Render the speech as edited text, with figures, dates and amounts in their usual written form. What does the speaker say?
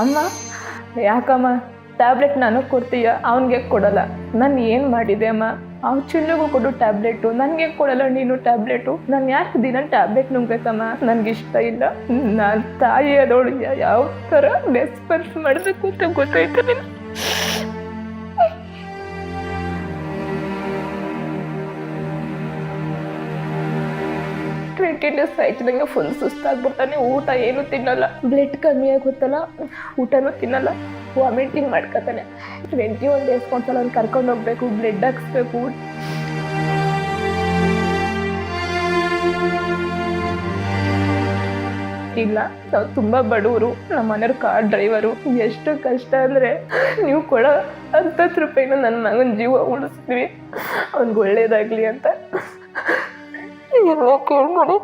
ಅಮ್ಮ ಯಾಕಮ್ಮ ಟ್ಯಾಬ್ಲೆಟ್ ನನಗೆ ಕೊಡ್ತೀಯ ಅವನಿಗೆ ಕೊಡಲ್ಲ? ನಾನು ಏನು ಮಾಡಿದೆ ಅಮ್ಮ? ಅವ್ನು ಚಿನ್ನಗೂ ಕೊಡು ಟ್ಯಾಬ್ಲೆಟು, ನನಗೆ ಕೊಡಲ್ಲ ನೀನು ಟ್ಯಾಬ್ಲೆಟು? ನಾನು ಯಾಕೆ ದಿನ ಟ್ಯಾಬ್ಲೆಟ್ ನುಂಗ್ಬೇಕಮ್ಮ? ನನಗಿಷ್ಟ ಇಲ್ಲ. ನಾನು ತಾಯಿ ಅದೋಳು ಯಾವ ಥರ ರೆಸ್ಪಾನ್ಸ್ ಮಾಡಬೇಕು ಅಂತ ಗೊತ್ತಾಯ್ತು ನೀನು. 20 ಡೇಸ್ ಆಯ್ತು ನಂಗೆ ಫುಲ್ ಸುಸ್ತಾಗ್ಬಿಡ್ತಾನೆ. ಊಟ ಏನು ತಿನ್ನಲ್ಲ, ಬ್ಲಡ್ ಕಮ್ಮಿ ಆಗುತ್ತಲ್ಲ, ಊಟನೂ ತಿನ್ನಲ್ಲ, ವಾಮಿಟಿಂಗ್ ಮಾಡ್ಕೊತಾನೆ. 21 ಡೇಸ್ಗೆ ಒಂದ್ಸಲ ಅವ್ನು ಕರ್ಕೊಂಡು ಹೋಗ್ಬೇಕು, ಬ್ಲಡ್ ಹಾಕ್ಸ್ಬೇಕು. ಇಲ್ಲ, ನಾವು ತುಂಬ ಬಡವರು, ನಮ್ಮ ಮನೆಯವ್ರ ಕಾರ್ ಡ್ರೈವರು. ಎಷ್ಟು ಕಷ್ಟ ಅಂದರೆ ನೀವು ಕೊಡೋ 10 ರೂಪಾಯಿನ ನನ್ನ ಮಗನ ಜೀವ ಉಳಿಸ್ತೀವಿ, ಅವ್ನಿಗೆ ಒಳ್ಳೇದಾಗಲಿ ಅಂತ ಎಲ್ಲ ಕೇಳ್ಕೊಡಿ.